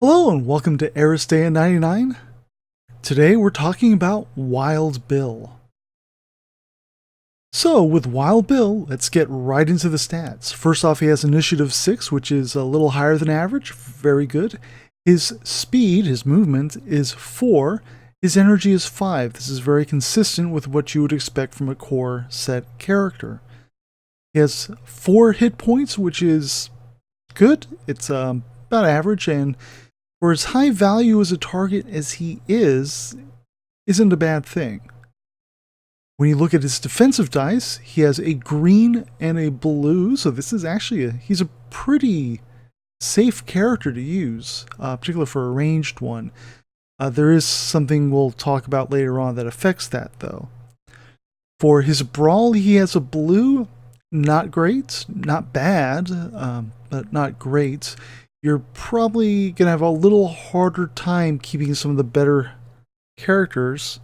Hello and welcome to Aristeia 99. Today we're talking about Wild Bill. So with Wild Bill, let's get right into the stats. First off, he has initiative 6, which is a little higher than average. Very good. His speed, his movement, is 4. His energy is 5. This is very consistent with what you would expect from a core set character. He has 4 hit points, which is good. It's about average, and for as high value as a target as he isn't a bad thing. When you look at his defensive dice, he has a green and a blue, so this is actually he's a pretty safe character to use, particularly for a ranged one. There is something we'll talk about later on that affects that, though. For his brawl, he has a blue, not great, not bad, but not great. You're probably going to have a little harder time keeping some of the better characters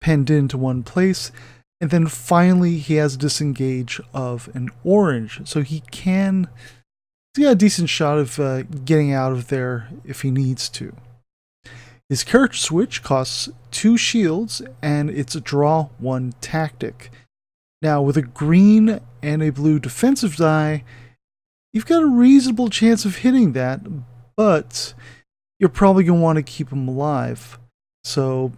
penned into one place. And then finally, he has a disengage of an orange. So he's got a decent shot of getting out of there if he needs to. His character switch costs 2 shields, and it's a draw 1 tactic. Now, with a green and a blue defensive die, you've got a reasonable chance of hitting that, but you're probably going to want to keep him alive. So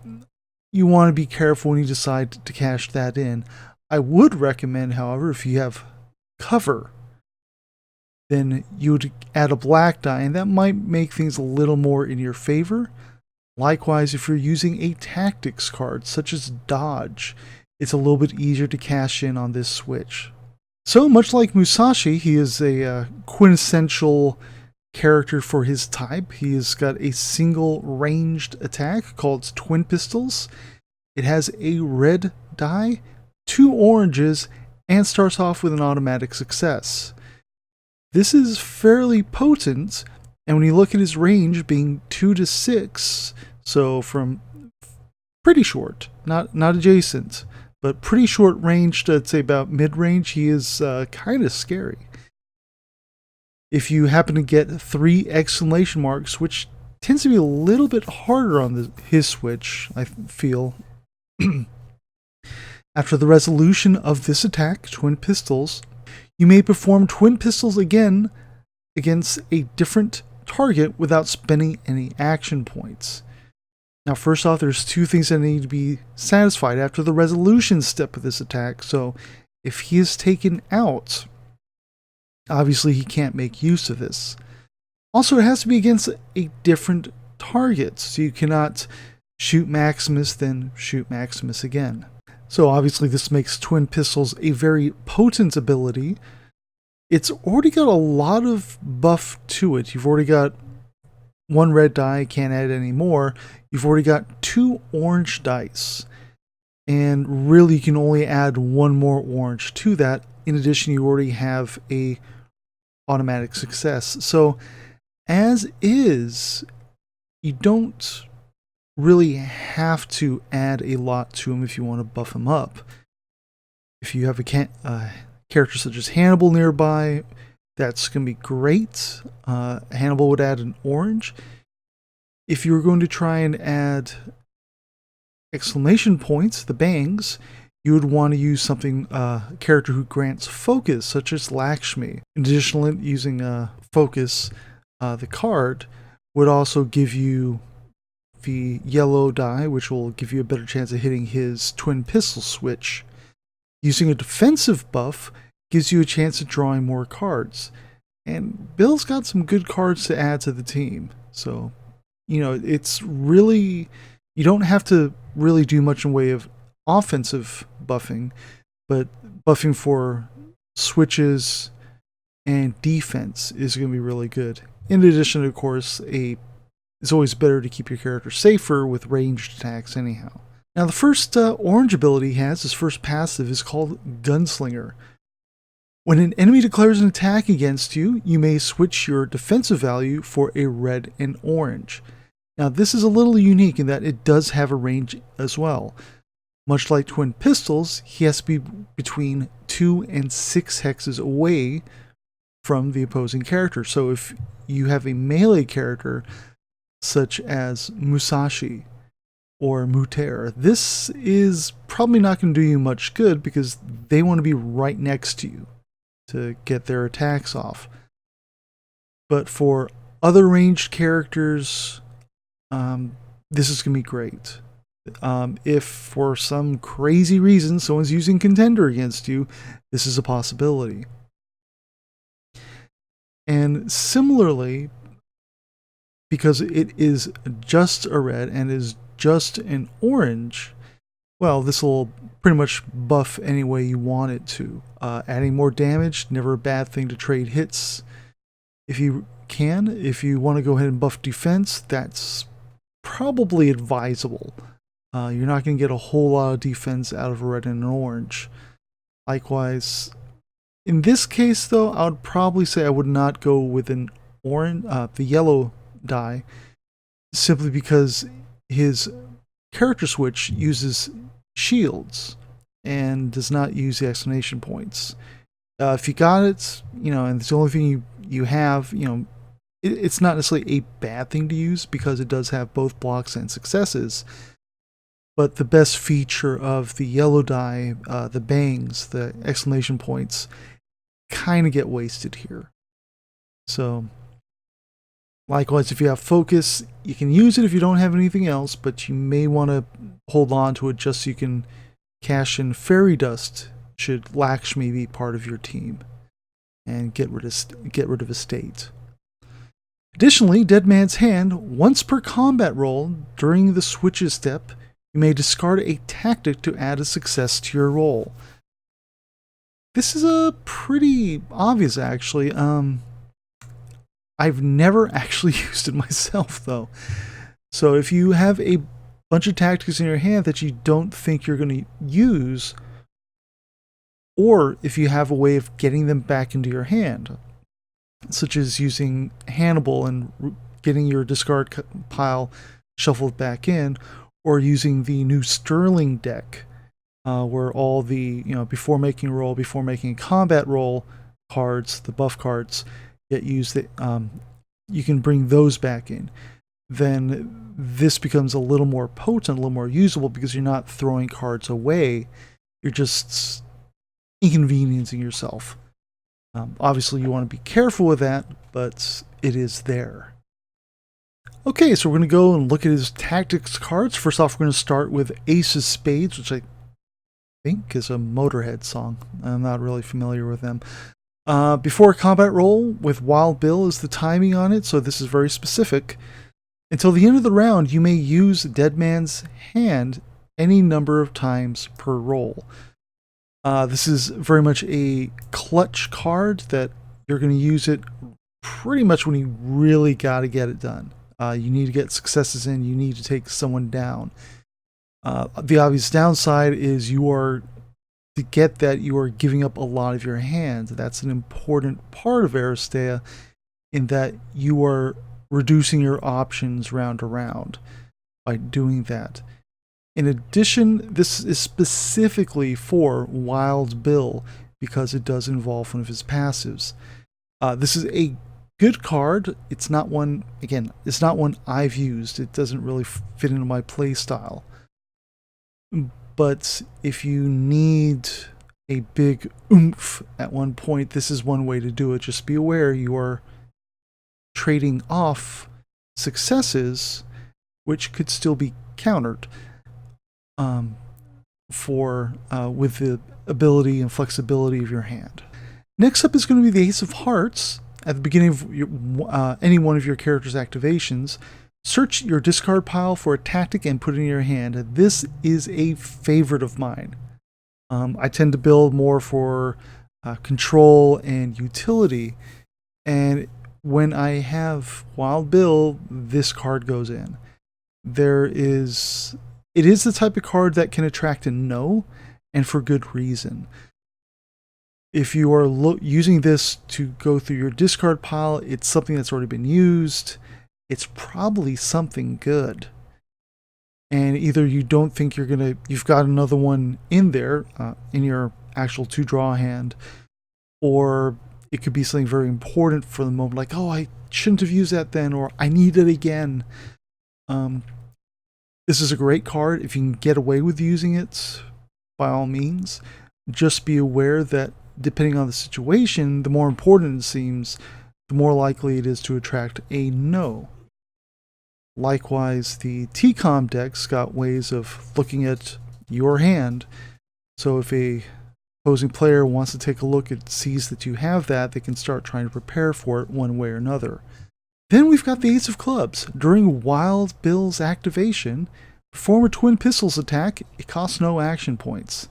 you want to be careful when you decide to cash that in. I would recommend, however, if you have cover, then you would add a black die, and that might make things a little more in your favor. Likewise, if you're using a tactics card, such as dodge, it's a little bit easier to cash in on this switch. So, much like Musashi, he is a quintessential character for his type. He has got a single ranged attack called Twin Pistols. It has a red die, 2 oranges, and starts off with an automatic success. This is fairly potent, and when you look at his range being 2 to 6, so from pretty short, not adjacent, but pretty short range to, I'd say, about mid-range, he is kind of scary. If you happen to get 3 exclamation marks, which tends to be a little bit harder on his switch, I feel. After the resolution of this attack, Twin Pistols, you may perform Twin Pistols again against a different target without spending any action points. Now, first off, there's 2 things that need to be satisfied after the resolution step of this attack. So, if he is taken out, obviously he can't make use of this. Also, it has to be against a different target. So you cannot shoot Maximus, then shoot Maximus again. So obviously this makes Twin Pistols a very potent ability. It's already got a lot of buff to it. You've already got 1 red die, can't add any more. You've already got 2 orange dice. And really you can only add 1 more orange to that. In addition, you already have a automatic success. So as is, you don't really have to add a lot to him if you want to buff him up. If you have a character such as Hannibal nearby, that's going to be great. Hannibal would add an orange. If you were going to try and add exclamation points, the bangs, you would want to use something, a character who grants focus, such as Lakshmi. Additionally, using focus, the card would also give you the yellow die, which will give you a better chance of hitting his Twin Pistol switch. Using a defensive buff gives you a chance of drawing more cards. And Bill's got some good cards to add to the team. So, it's really, you don't have to really do much in way of offensive buffing, but buffing for switches and defense is going to be really good. In addition, of course, it's always better to keep your character safer with ranged attacks anyhow. Now, the first orange ability he has, his first passive, is called Gunslinger. When an enemy declares an attack against you, you may switch your defensive value for a red and orange. Now, this is a little unique in that it does have a range as well. Much like Twin Pistols, he has to be between 2 and 6 hexes away from the opposing character. So if you have a melee character, such as Musashi or Muter. This is probably not going to do you much good because they want to be right next to you to get their attacks off. But for other ranged characters, this is going to be great. If for some crazy reason someone's using Contender against you, this is a possibility. And similarly, because it is just a red and is just an orange, well, this will pretty much buff any way you want it to. Adding more damage, never a bad thing to trade hits. If you can, if you want to go ahead and buff defense, that's probably advisable. You're not going to get a whole lot of defense out of a red and an orange. Likewise, in this case though, I would probably say I would not go with an orange, the yellow die, simply because his character switch uses shields and does not use the exclamation points. If you got it, and it's the only thing you have, it's not necessarily a bad thing to use because it does have both blocks and successes. But the best feature of the yellow die, the bangs, the exclamation points, kind of get wasted here. So, likewise, if you have focus, you can use it if you don't have anything else, but you may want to hold on to it just so you can cash in fairy dust should Lakshmi be part of your team and get rid of a state. Additionally, Dead Man's Hand, once per combat roll during the switches step, you may discard a tactic to add a success to your roll. This is a pretty obvious, actually. I've never actually used it myself, though. So if you have a bunch of tactics in your hand that you don't think you're going to use, or if you have a way of getting them back into your hand, such as using Hannibal and getting your discard pile shuffled back in, or using the new Sterling deck, where all the, before making a combat roll cards, the buff cards, get used, you can bring those back in. Then this becomes a little more potent, a little more usable because you're not throwing cards away. You're just inconveniencing yourself. Obviously, you want to be careful with that, but it is there. Okay, so we're going to go and look at his tactics cards. First off, we're going to start with Ace of Spades, which I think is a Motorhead song. I'm not really familiar with them. Before a combat roll with Wild Bill is the timing on it, so this is very specific. Until the end of the round, you may use Dead Man's Hand any number of times per roll. This is very much a clutch card that you're going to use it pretty much when you really got to get it done. You need to get successes in, you need to take someone down. The obvious downside is to get that, you are giving up a lot of your hand. That's an important part of Aristeia, in that you are reducing your options round to round by doing that. In addition, this is specifically for Wild Bill because it does involve one of his passives. This is a good card. It's not one I've used. It doesn't really fit into my play style. But if you need a big oomph at one point, this is one way to do it. Just be aware you are trading off successes, which could still be countered with the ability and flexibility of your hand. Next up is going to be the Ace of Hearts. At the beginning of any one of your character's activations, search your discard pile for a tactic and put it in your hand. This is a favorite of mine. I tend to build more for control and utility, and when I have Wild Bill, this card goes in. It is the type of card that can attract a no, and for good reason. If you are using this to go through your discard pile, it's something that's already been used. It's probably something good. And either you don't think you've got another one in there, in your actual 2-draw hand, or it could be something very important for the moment, like, oh, I shouldn't have used that then, or I need it again. This is a great card. If you can get away with using it, by all means. Just be aware that depending on the situation, the more important it seems, the more likely it is to attract a no. Likewise, the TCOM deck's got ways of looking at your hand. So if a opposing player wants to take a look and sees that you have that, they can start trying to prepare for it one way or another. Then we've got the Ace of Clubs. During Wild Bill's activation, perform a Twin Pistols attack. It costs no action points.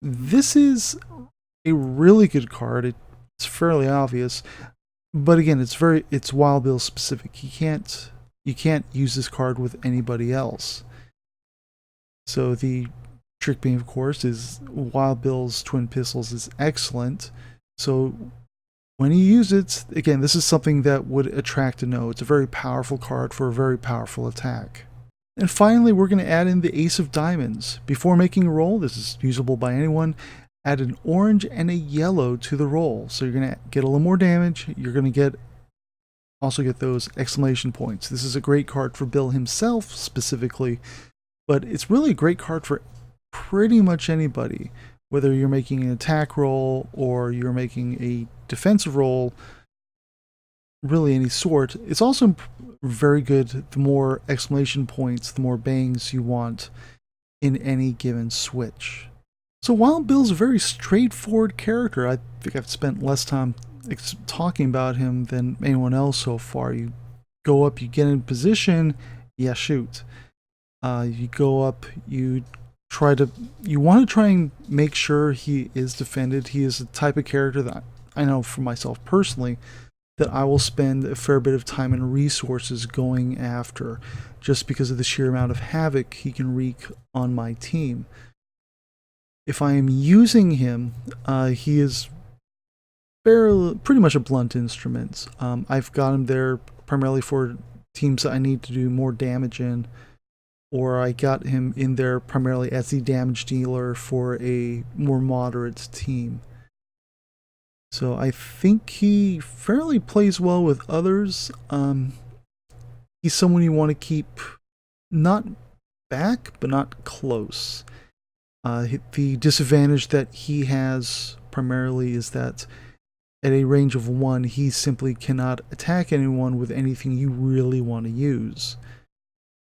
This is a really good card. It's fairly obvious, but again, it's Wild Bill specific. You can't use this card with anybody else. So the trick being, of course, is Wild Bill's Twin Pistols is excellent. So when you use it, again, this is something that would attract a no. It's a very powerful card for a very powerful attack. And finally, we're going to add in the Ace of Diamonds. Before making a roll, this is usable by anyone, add an orange and a yellow to the roll. So you're going to get a little more damage. You're going to also get those exclamation points. This is a great card for Bill himself specifically, but it's really a great card for pretty much anybody. Whether you're making an attack roll or you're making a defensive roll, really any sort. It's also very good. The more exclamation points, the more bangs you want in any given switch. So Wild Bill's a very straightforward character. I think I've spent less time talking about him than anyone else so far. You go up, you get in position, yeah, shoot. You go up, you want to try and make sure he is defended. He is the type of character that I know for myself personally that I will spend a fair bit of time and resources going after, just because of the sheer amount of havoc he can wreak on my team. If I am using him, he is pretty much a blunt instrument. I've got him there primarily for teams that I need to do more damage in, or I got him in there primarily as the damage dealer for a more moderate team. So I think he fairly plays well with others. He's someone you want to keep not back, but not close. The disadvantage that he has primarily is that at a range of 1, he simply cannot attack anyone with anything you really want to use.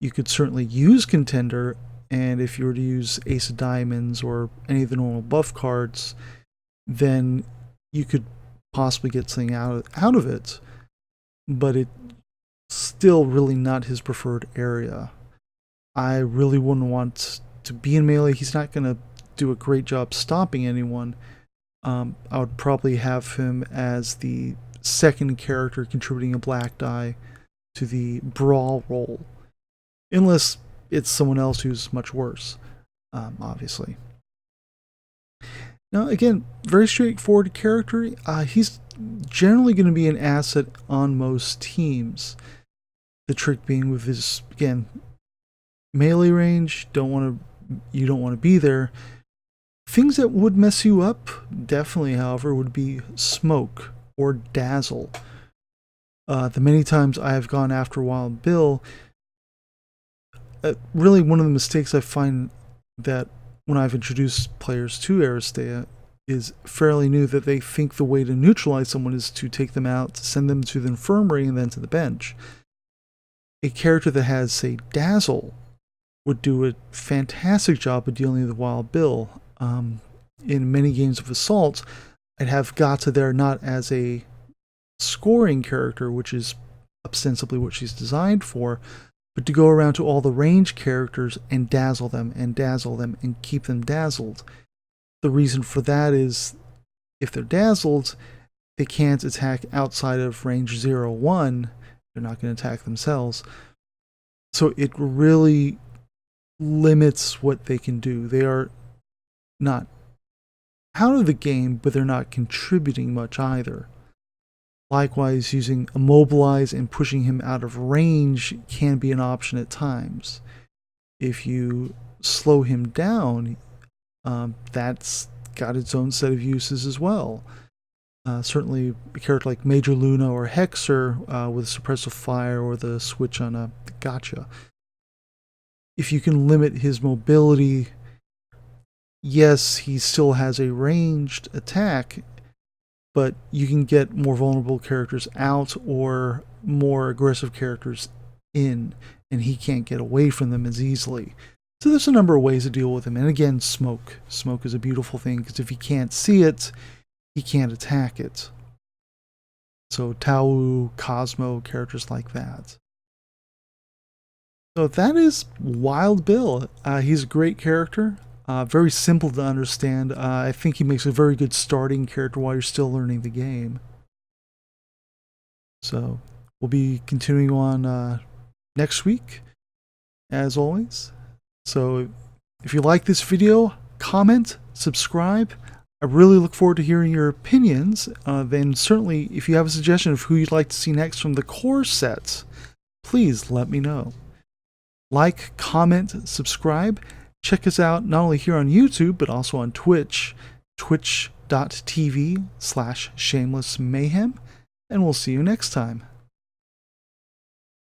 You could certainly use Contender, and if you were to use Ace of Diamonds or any of the normal buff cards, then you could possibly get something out of it, but it's still really not his preferred area. I really wouldn't want to be in melee. He's not going to do a great job stopping anyone. I would probably have him as the second character contributing a black die to the brawl roll, unless it's someone else who's much worse, obviously. Now, again, very straightforward character. He's generally going to be an asset on most teams. The trick being with his, again, melee range, you don't want to be there. Things that would mess you up, definitely, however, would be smoke or dazzle. The many times I have gone after Wild Bill, really one of the mistakes I find that when I've introduced players to Aristeia is fairly new, that they think the way to neutralize someone is to take them out, send them to the infirmary, and then to the bench. A character that has, say, Dazzle would do a fantastic job of dealing with Wild Bill. In many games of Assault, I'd have Gata there not as a scoring character, which is ostensibly what she's designed for, but to go around to all the range characters and dazzle them and keep them dazzled. The reason for that is if they're dazzled, they can't attack outside of range 0-1. They're not going to attack themselves. So it really limits what they can do. They are not out of the game, but they're not contributing much either. Likewise, using Immobilize and pushing him out of range can be an option at times. If you slow him down, that's got its own set of uses as well. Certainly a character like Major Luna or Hexer with Suppressive Fire or the switch on a Gotcha. If you can limit his mobility, yes, he still has a ranged attack, but you can get more vulnerable characters out or more aggressive characters in, and he can't get away from them as easily. So there's a number of ways to deal with him. And again, smoke. Smoke is a beautiful thing because if he can't see it, he can't attack it. So Tau, Cosmo, characters like that. So that is Wild Bill. He's a great character. Very simple to understand. I think he makes a very good starting character while you're still learning the game. So we'll be continuing on next week, as always. So if you like this video, comment, subscribe. I really look forward to hearing your opinions. Then certainly, if you have a suggestion of who you'd like to see next from the core sets, please let me know. Like, comment, subscribe. Check us out not only here on YouTube, but also on Twitch, twitch.tv/shamelessmayhem. And we'll see you next time.